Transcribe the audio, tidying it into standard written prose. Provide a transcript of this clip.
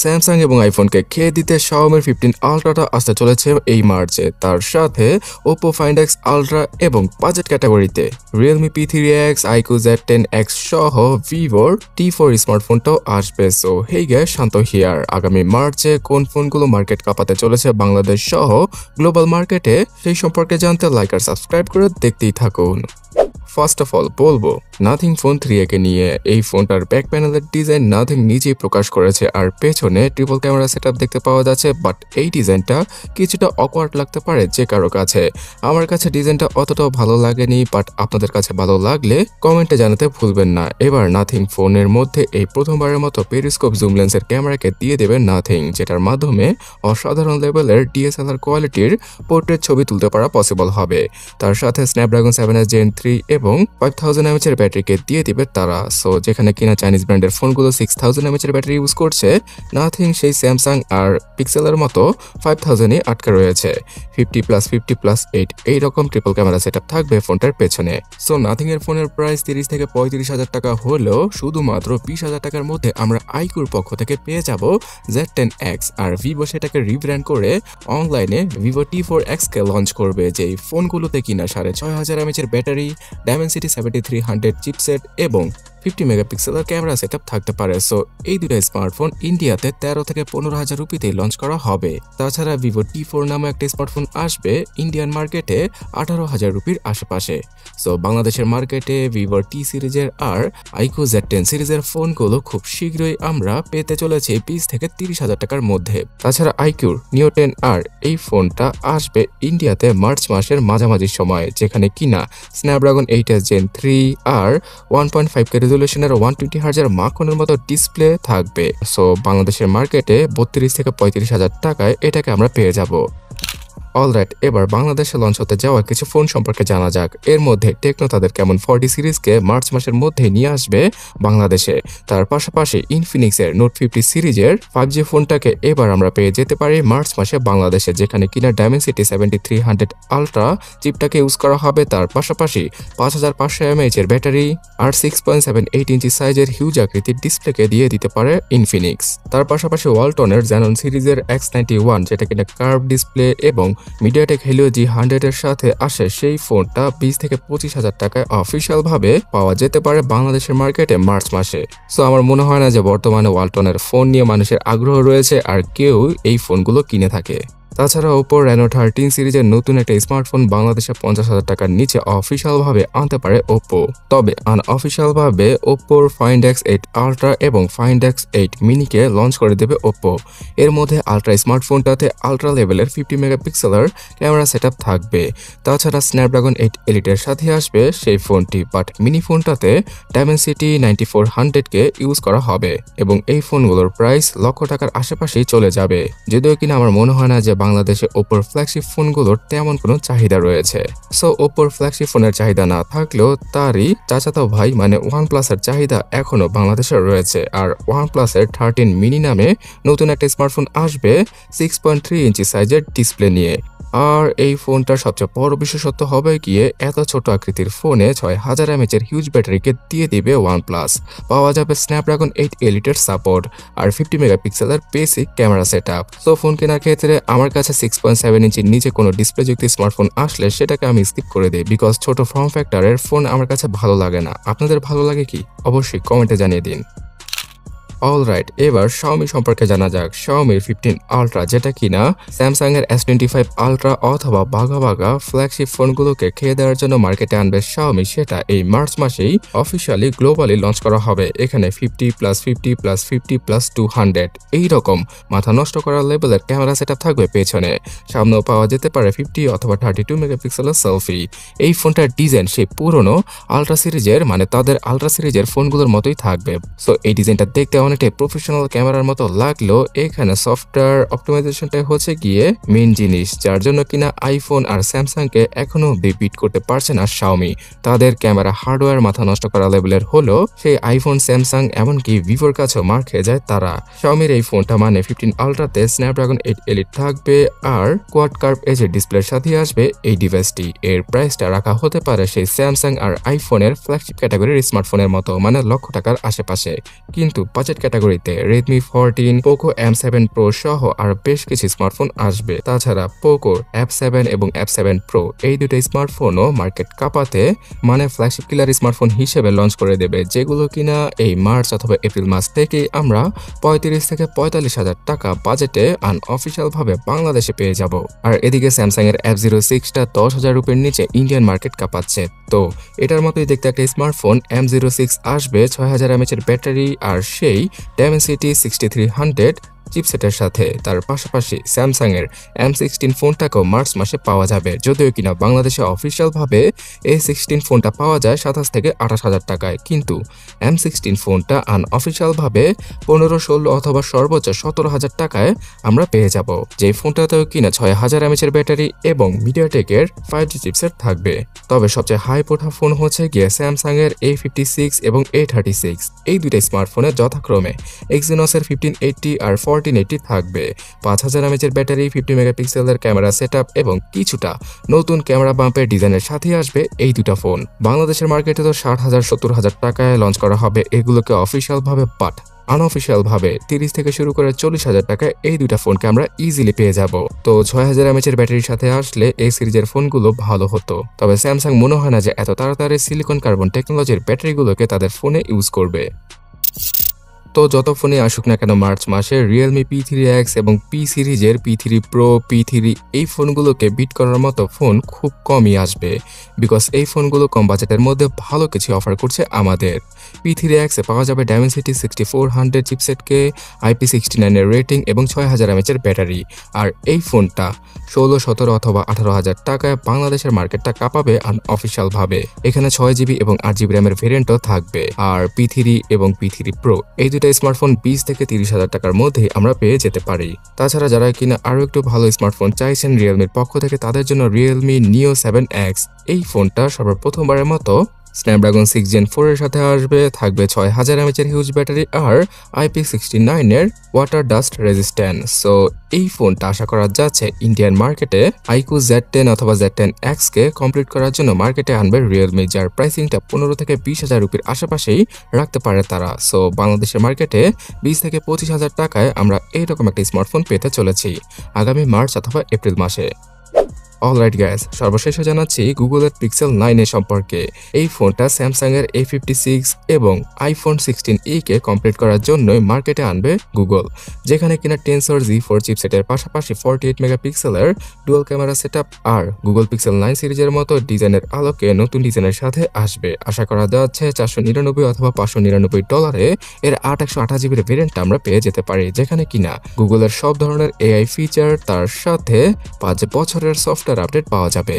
Samsung এবং আইফোনকে খেয়ে দিতে Xiaomi 15 আলট্রাটা আসতে চলেছে এই মার্চে। তার সাথে Oppo Find X Ultra এবং বাজেট ক্যাটাগরিতে Realme P3X, iQOO Z10X সহ Vivoর T4 স্মার্টফোনটাও আসবে। So hey guys, Shanto here. আগামী মার্চে কোন ফোনগুলো মার্কেট কাঁপাতে চলেছে বাংলাদেশ সহ গ্লোবাল মার্কেটে, সেই সম্পর্কে জানতে লাইক আর সাবস্ক্রাইব করে দেখতেই থাকুন। ফার্স্ট অফ অল বলবো নাথিং ফোন 3A কে নিয়ে। এই ফোনটার ব্যাক প্যানেলের ডিজাইন নাথিং নিজেই প্রকাশ করেছে, আর পেছনে ট্রিপল ক্যামেরা সেটআপ দেখতে পাওয়া যাচ্ছে। বাট এই ডিজাইনটা কিছুটা অকওয়ার্ড লাগতে পারে যে কারো কাছে। আমার কাছে ডিজাইনটা অতটাও ভালো লাগেনি, বাট আপনাদের কাছে ভালো লাগলে কমেন্টে জানাতে ভুলবেন না। এবার নাথিং ফোনের মধ্যে এই প্রথমবারের মতো পেরিস্কোপ জুম লেন্সের ক্যামেরাকে দিয়ে দেবে নাথিং, যেটার মাধ্যমে অসাধারণ লেভেলের DSLR কোয়ালিটির পোর্ট্রেট ছবি তুলতে পারা পসিবল হবে। তার সাথে স্ন্যাপড্রাগন 7S Gen 3 এবং 5000 mAh এর ব্যাটারিকে দিয়ে দিবে তারা। সো যেখানে কিনা চাইনিজ ব্র্যান্ডের ফোনগুলো 6000 mAh এর ব্যাটারি ইউজ করছে, নাথিং সেই স্যামসাং আর পিক্সেলের মতো 5000-ই আটকে রয়েছে। 50+50+8 এইরকম ট্রিপল ক্যামেরা সেটআপ থাকবে ফোনটার পেছনে। সো নাথিং এর ফোনের প্রাইস 30 থেকে 35,000 টাকা হলেও শুধুমাত্র 20,000 টাকার মধ্যে আমরা আইকুর পক্ষ থেকে পেয়ে যাব Z10X, আর ভিভো সেটাকে রিব্র্যান্ড করে অনলাইনে ভিভো T4X কে লঞ্চ করবে, যেই ফোনগুলোতে কিনা 6500 mAh এর ব্যাটারি, Dimensity 7300 চিপসেট এবং 50 মেগাপিক্সেলের ক্যামেরা সেটআপ থাকতে পারে। সো এই দুটো স্মার্টফোন ইন্ডিয়াতে 13 থেকে 15,000 রুপিতেই লঞ্চ করা হবে। তাছাড়া ভিভো T4 নামে একটা স্মার্টফোন আসবে ইন্ডিয়ান মার্কেটে 18,000 রুপির আশেপাশে। সো বাংলাদেশের মার্কেটে ভিভোর T সিরিজের আর iQOO Z10 সিরিজের ফোনগুলো খুব শীঘ্রই আমরা পেতে চলেছি 20 থেকে 30,000 টাকার মধ্যে। তাছাড়া iQOO Neo 10R এই ফোনটা আসবে ইন্ডিয়াতে মার্চ মাসের মাঝামাঝি সময়, যেখানে কিনা স্ন্যাপড্রাগন 8S Gen 3 আর 1.5K রেজুলেশনের 120Hz মাখনের মতো ডিসপ্লে থাকবে। সো বাংলাদেশের মার্কেটে 32 থেকে 35,000 টাকায় এটাকে আমরা পেয়ে যাব। অলরাইট, এবার বাংলাদেশে লঞ্চ হতে যাওয়া কিছু ফোন সম্পর্কে জানা যাক। এর মধ্যে টেকনো তাদের Camon 40 সিরিজকে মার্চ মাসের মধ্যে নিয়ে আসবে বাংলাদেশে। তার পাশাপাশি ইনফিনিক্সের Note 50 সিরিজের 5G ফোনটাকে এবার আমরা পেয়ে যেতে পারি মার্চ মাসে বাংলাদেশে, যেখানে কিনা Dimensity 7300 আলট্রা চিপটাকে ইউজ করা হবে। তার পাশাপাশি 5500 mAh এর ব্যাটারি আর 6.78 ইঞ্চি সাইজের হিউজ আকৃতির ডিসপ্লেকে দিয়ে দিতে পারে ইনফিনিক্স। তার পাশাপাশি ওয়ালটনের Xenon সিরিজের X91, যেটা কিনা কার্ভ ডিসপ্লে এবং মিডিয়াটেক Helio G100 এর সাথে আসে, সেই ফোনটা 20 থেকে 25,000 টাকায় অফিসিয়াল ভাবে পাওয়া যেতে পারে বাংলাদেশের মার্কেটে মার্চ মাসে। সো আমার মনে হয় না যে বর্তমানে ওয়ালটনের ফোন নিয়ে মানুষের আগ্রহ রয়েছে আর কেউ এই ফোনগুলো কিনে থাকে। তাছাড়া Oppo Reno 13 সিরিজের নতুন একটা স্মার্টফোন বাংলাদেশে 50,000 টাকার নিচে অফিসিয়াল ভাবে আনতে পারে Oppo। তবে আনঅফিসিয়াল ভাবে Oppoর Find X8 Ultra এবং Find X8 Mini কে লঞ্চ করে দেবে Oppo। এর মধ্যে আলট্রা স্মার্টফোনটাতে আলট্রা লেভেলের 50 মেগাপিক্সেলের ক্যামেরা সেটআপ থাকবে। তাছাড়া Snapdragon 8 Elite এর সাথে আসবে সেই ফোনটি, বাট মিনি ফোনটাতে Dimensity 9400 কে ইউজ করা হবে এবং এই ফোনগুলোর প্রাইস লক্ষ টাকার আশেপাশেই চলে যাবে। যদিও কিনা আমার মনে হয় না যে বাংলাদেশে Oppoর ফ্ল্যাগশিপ ফোনগুলোর তেমন কোনো চাহিদা রয়েছে। সো Oppoর ফ্ল্যাগশিপ ফোনের চাহিদা না থাকলেও তারই চাচাতো ভাই মানে OnePlus-এর চাহিদা এখনো বাংলাদেশে রয়েছে। আর OnePlus-এর 13 মিনি নামে নতুন একটা স্মার্টফোন আসবে 6.3 ইঞ্চি সাইজের ডিসপ্লে নিয়ে। আর এই ফোনটার সবচেয়ে বড় বিশেষত্ব হবে গিয়ে এত ছোট আকৃতির ফোনে 6000 mAh এর হিউজ ব্যাটারিকে দিয়ে দিবে OnePlus। পাওয়া যাবে Snapdragon 8 Elite এর সাপোর্ট আর 50 মেগাপিক্সেলের basic camera setup. So phone কেনার ক্ষেত্রে আমার কাছে 6.7 ইঞ্চির নিচে কোনো ডিসপ্লে যুক্ত স্মার্টফোন আসলে সেটাকে আমি স্কিপ করে দিই, বিকজ ছোট ফর্ম ফ্যাক্টরের ফোন আমার কাছে ভালো লাগে না। আপনাদের ভালো লাগে কি? অবশ্যই কমেন্টে জানিয়ে দিন। অলরাইট, এবার Xiaomi সম্পর্কে জানা যাক। Xiaomi 15 Ultra, যেটা কিনা Samsung এর S25 Ultra অথবা বাঘা ফ্ল্যাগশিপ ফোনগুলোকে খেয়ে দেওয়ার জন্য মার্কেটে আনবে Xiaomi, সেটা এই মার্চ মাসেই অফিসিয়ালি গ্লোবালি লঞ্চ করা হবে। এখানে 50+50+50+200 এইরকম মাথা নষ্ট করার লেভেলের ক্যামেরা সেটআপ থাকবে পেছনে। সামনেও পাওয়া যেতে পারে 50 অথবা 32 মেগাপিক্সেলের সেলফি। এই ফোনটার ডিজাইন সেই পুরনো আলট্রা সিরিজের মানে তাদের আলট্রা সিরিজের ফোনগুলোর মতোই থাকবে। সো এই ডিজাইনটা দেখতে অনেকটাই প্রফেশনাল ক্যামেরার মতো লাগলেও এখানে সফটওয়্যার অপটিমাইজেশনটাই হচ্ছে গিয়ে মেইন জিনিস, যার জন্য কিনা আইফোন আর স্যামসাংকে এখনো বিট করতে পারছে না Xiaomi। তাদের ক্যামেরা হার্ডওয়্যার মাথা নষ্ট করা লেভেলের হলো সেই আইফোন, স্যামসাং এমনকি ভিভোর কাছেও মার খেয়ে যায় তারা। Xiaomiর এই ফোনটা মানে 15 আলট্রাতে Snapdragon 8 Elite থাকবে আর কোয়াড কার্ভ এজ ডিসপ্লের সাথে আসবে এই ডিভাইসটি। এর প্রাইসটা রাখা হতে পারে সেই স্যামসাং আর আইফোনের ফ্ল্যাগশিপ ক্যাটাগরির স্মার্টফোনের মতো, মানে লক্ষ টাকার আশেপাশে। কিন্তু বাজেট ক্যাটাগরিতে Redmi 14, Poco M7 Pro সহ আর বেশ কিছু স্মার্টফোন আসবে। তাছাড়া Poco F7 এবং F7 Pro এই দুটো স্মার্টফোনও মার্কেট কাঁপাতে মানে ফ্ল্যাগশিপ কিলার স্মার্টফোন হিসেবে লঞ্চ করে দেবে, যেগুলো কিনা এই মার্চ অথবা এপ্রিল মাস থেকেই আমরা 35 থেকে 45 হাজার টাকা বাজেটে আনঅফিশিয়াল ভাবে বাংলাদেশে পেয়ে যাব। আর এদিকে স্যামসাং এর F06টা 10,000 রুপির নিচে ইন্ডিয়ান মার্কেট কাঁপাচ্ছে। তো এটার মতোই দেখতে একটা স্মার্টফোন M06 আসবে 6000 mAh এর ব্যাটারি আর সেই Dimensity 6300 চিপসেটের সাথে। তার পাশাপাশি স্যামসাং এর M16 ফোনটাকেও মার্চ মাসে পাওয়া যাবে, যদিও কিনা বাংলাদেশে অফিসিয়াল ভাবে A16 ফোনটা পাওয়া যায় 27 থেকে 28 হাজার টাকায়, কিন্তু M16 ফোনটা আনঅফিসিয়াল ভাবে 15, 16 অথবা সর্বোচ্চ 17 হাজার টাকায় আমরা পেয়ে যাব, যে ফোনটাতেও কিনা 6000 mAh এর ব্যাটারি এবং মিডিয়াটেকের 5G চিপসেট থাকবে। তবে সবচেয়ে হাই ওঠা ফোন হচ্ছে গিয়ে স্যামসাং এর A56 এবং A36। এই দুইটা স্মার্টফোনে যথাক্রমে Exynos এর 1580 আর 1480 থাকবে। 5000 mAh এর ব্যাটারি, 50 মেগাপিক্সেলের ক্যামেরা সেটআপ এবং কিছুটা নতুন ক্যামেরা বাম্পের ডিজাইনের সাথে আসবে এই দুটো ফোন। বাংলাদেশের মার্কেটে তো 60,000 70,000 টাকায় লঞ্চ করা হবে এগুলোকে অফিসিয়াল ভাবে, বাট আনঅফিসিয়াল ভাবে 30 থেকে শুরু করে 40,000 টাকায় এই দুইটা ফোনকে আমরা ইজিলি পেয়ে যাব। তো 6000 mAh এর ব্যাটারির সাথে আসলে এই সিরিজের ফোনগুলো ভালো হতো। তবে স্যামসাং মনে হয় না যে এত তাড়াতাড়ি সিলিকন কার্বন টেকনোলজির ব্যাটারিগুলোকে তাদের ফোনে ইউজ করবে। তো যত ফোনে আসুক না কেন মার্চ মাসে Realme P3X এবং P সিরিজের P3 Pro, P3 এই ফোনগুলোকে বিট করার মতো ফোন খুব কমই আসবে, বিকজ এই ফোনগুলো কম বাজেটের মধ্যে ভালো কিছু অফার করছে আমাদের। P3X এ পাওয়া যাবে Dimensity 6400 চিপসেটকে, IP69 এর রেটিং এবং 6000 mAh এর ব্যাটারি। আর এই ফোনটা 16, 17 অথবা 18 হাজার টাকায় বাংলাদেশের মার্কেটটা কাঁপাবে আনঅফিসিয়াল ভাবে। এখানে 6GB এবং 8GB র্যামের ভেরিয়েন্টও থাকবে। আর P3 এবং P3 Pro এই দুটো স্মার্টফোন 20 থেকে 30 হাজার টাকার মধ্যে আমরা পেয়ে যেতে পারি। তাছাড়া যারা কিনা আরো একটু ভালো স্মার্টফোন চাইছেন রিয়েলমির পক্ষ থেকে, তাদের জন্য Realme Neo 7X এই ফোনটা সর্বপ্রথমবারের মতো স্ন্যাপড্রাগন 6 Gen 4 এর সাথে আসবে, থাকবে 6000 mAh এর হিউজ ব্যাটারি আর IP69 এর ওয়াটার ডাস্ট রেজিস্ট্যান্ট। সো এই ফোনটা আশা করা যাচ্ছে ইন্ডিয়ান মার্কেটে iQOO Z10 অথবা Z10X কে কমপ্লিট করার জন্য মার্কেটে আনবে রিয়েলমি, যার প্রাইসিংটা 15 থেকে 20 হাজার রুপির আশেপাশেই রাখতে পারে তারা। সো বাংলাদেশের মার্কেটে 20 থেকে 25 হাজার টাকায় আমরা এইরকম একটা স্মার্টফোন পেতে চলেছি আগামী মার্চ অথবা এপ্রিল মাসে। অলরাইট গাইস, সর্বশেষে জানাচ্ছি গুগলের Pixel 9 এর সম্পর্কে। এই ফোনটা স্যামসাং এর A56 এবং iPhone 16e কে কমপ্লিট করার জন্যই মার্কেটে আনবে গুগল, যেখানে কিনা Tensor Z4 চিপসেটের পাশাপাশি 48 মেগাপিক্সেলের ডুয়াল ক্যামেরা সেটআপ আর গুগল Pixel 9 সিরিজের মতো ডিজাইনের আলোকে নতুন ডিজাইনের সাথে আসবে। আশা করা যাচ্ছে $499 অথবা $599 এর 8/128GB ভেরিয়েন্টটা আমরা পেয়ে যেতে পারি, যেখানে কিনা গুগলের সব ধরনের AI ফিচার তার সাথে 5 বছরের সফটওয়্যার আপডেট পাওয়া যাবে।